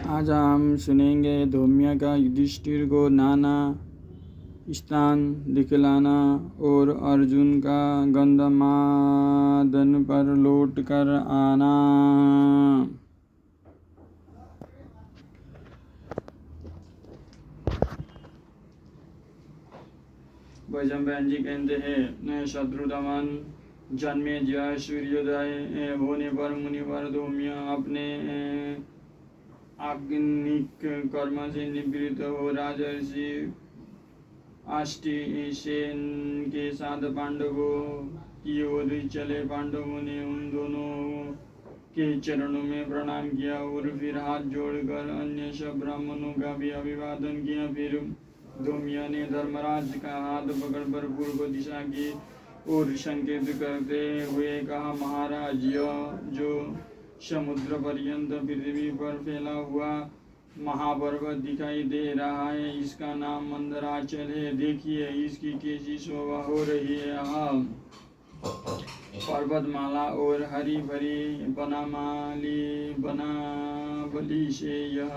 आज हम सुनेंगे धौम्य का युधिष्ठिर को नाना स्थान दिखलाना और अर्जुन का गंधमादन पर लौट कर आना। वैशंपायन जी कहते हैं, शत्रुदमन जन्मे जय सूर्योदय होने पर मुनिवर धौम्य अपने आग्निक कर्म से निवृत्त हो राजर्षि आष्टीसेन के साथ पांडवों की ओर चले। पांडवों ने उन दोनों के चरणों में प्रणाम किया और फिर हाथ जोड़कर अन्य सब ब्राह्मणों का भी अभिवादन किया। फिर धौम्य ने धर्मराज का हाथ पकड़कर पूर्व दिशा की ओर संकेत करते हुए कहा, महाराज, यह जो समुद्र पर्यंत पृथ्वी पर फैला हुआ महापर्वत दिखाई दे रहा है, इसका नाम मंदराचल है। देखिए इसकी कैसी शोभा हो रही है। यह पर्वतमाला और हरी भरी बनावली से यह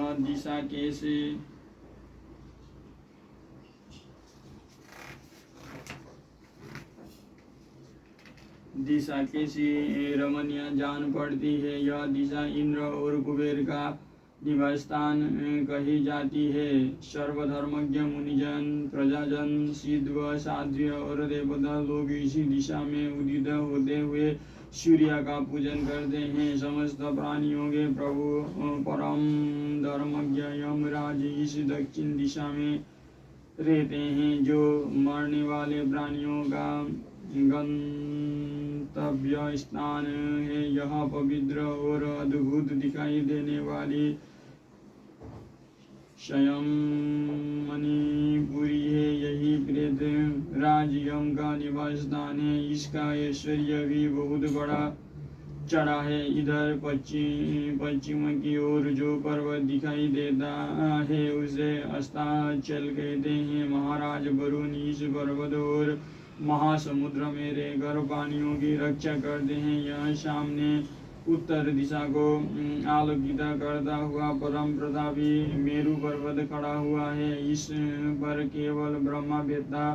दिशा कैसी रमणीय जान पड़ती है। यह दिशा इंद्र और कुबेर का निवास स्थान कही जाती है। सर्वधर्मज्ञ मुनिजन, प्रजाजन, सिद्ध, साध्वी और देवता लोग इसी दिशा में उदित होते हुए सूर्य का पूजन करते हैं। समस्त प्राणियों के प्रभु परम धर्मज्ञ यमराज इस दक्षिण दिशा में रहते हैं, जो मरने वाले प्राणियों का गंतव्य स्थान है। यह पवित्र और अद्भुत दिखाई देने वाली शयमणिपुरी है। यही प्रेत राज यम का निवास स्थान है। इसका ऐश्वर्य भी बहुत बड़ा चढ़ा है। इधर पश्चिम की ओर जो पर्वत दिखाई देता है उसे अस्ताचल कहते हैं। महाराज, वरुण इस पर्वत और महासमुद्र में रहकर पानियों की रक्षा करते हैं। यह सामने उत्तर दिशा को आलोकित करता हुआ परम प्रतापी मेरु पर्वत खड़ा हुआ है। इस पर केवल ब्रह्मा वेत्ता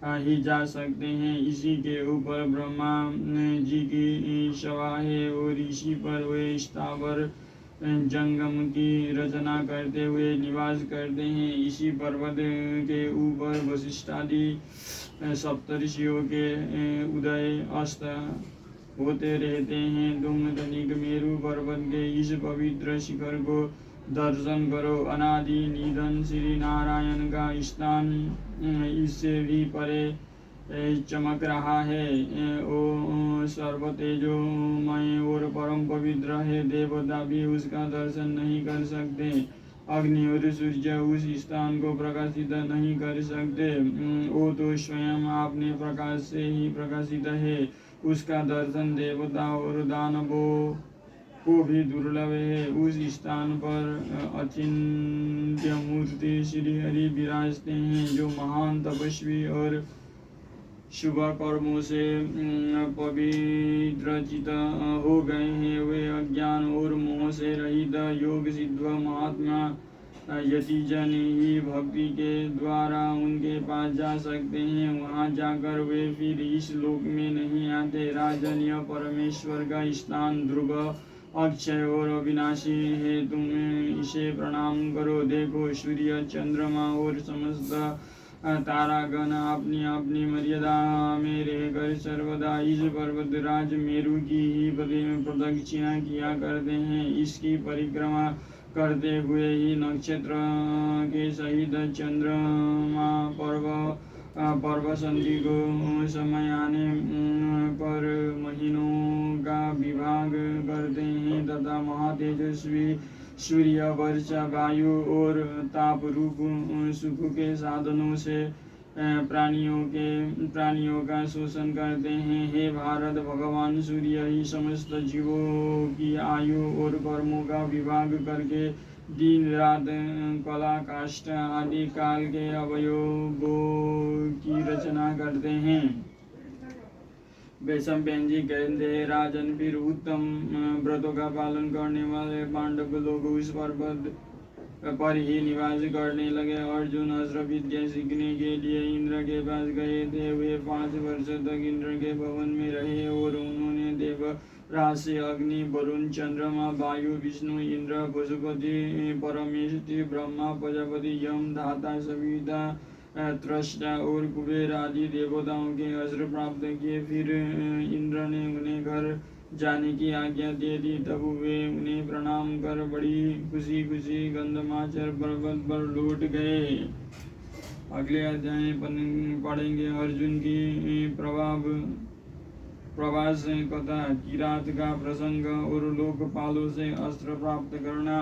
ही जा सकते हैं। इसी के ऊपर ब्रह्मा जी की सभा है और इसी पर वे स्थावर जंगम की रचना करते हुए निवास करते हैं। इसी पर्वत के ऊपर वशिष्ठादि सप्तर्षियों के उदय अस्त होते रहते हैं। तुम तनिक मेरु पर्वत के इस पवित्र शिखर को दर्शन करो। अनादि निधन श्री नारायण का स्थान इससे भी परे चमक रहा है। ओ सर्वतेजोमय और परम पवित्र है। देवता भी उसका दर्शन नहीं कर सकते। अग्नि और सूर्य उस स्थान को प्रकाशित नहीं कर सकते। वो तो स्वयं अपने प्रकाश से ही प्रकाशित है। उसका दर्शन देवता और दानवों को भी दुर्लभ है। उस स्थान पर अचिंत्य मूर्ति श्री हरि विराजते हैं, जो महान तपस्वी और शुभ कर्मों से पवित्रचित हो गए हैं। वे अज्ञान और मोह से रहित योग सिद्ध महात्मा यतिजन ही भक्ति के द्वारा उनके पास जा सकते हैं। वहां जाकर वे फिर इस लोक में नहीं आते। राजन, यह परमेश्वर का स्थान ध्रुव, अक्षय और अविनाशी है। तुम इसे प्रणाम करो। देखो, सूर्य, चंद्रमा और समस्त तारागण अपनी अपनी मर्यादा में रहकर सर्वदा इस पर्वतराज मेरु की ही प्रदक्षिणा किया करते हैं। इसकी परिक्रमा करते हुए ही नक्षत्र के सहित चंद्रमा पर्व संधि को समय आने पर महीनों का विभाग करते हैं तथा महातेजस्वी सूर्य, वर्षा, वायु और ताप रूप सुख के साधनों से प्राणियों का शोषण करते हैं। हे भारत, भगवान सूर्य ही समस्त जीवों की आयु और कर्मों का विभाग करके दिन रात, कला, काष्ठ आदि काल के अवयवों की रचना करते हैं। वैशंपायन जी कहते हैं, राजन, फिर उत्तम व्रतों का पालन करने वाले पांडव लोग उस पर्वत पर ही निवास करने लगे। अर्जुन अस्त्र विद्या सीखने के लिए इंद्र के पास गए थे। वे 5 वर्ष तक इंद्र के भवन में रहे और उन्होंने देव राशि अग्नि वरुण चंद्रमा वायु विष्णु इंद्र पशुपति परमेष्टि ब्रह्मा प्रजापति यम धाता सविता त्रष्टा और कुबेर आदि देवताओं के अस्त्र प्राप्त किए। फिर इंद्र ने उन्हें घर जाने की आज्ञा दे दी। तब वे उन्हें प्रणाम कर बड़ी खुशी खुशी गंधमाचर पर्वत पर लौट गए। अगले अध्याय पढ़ेंगे अर्जुन की प्रवास कथा, किरात का प्रसंग और लोकपालों से अस्त्र प्राप्त करना।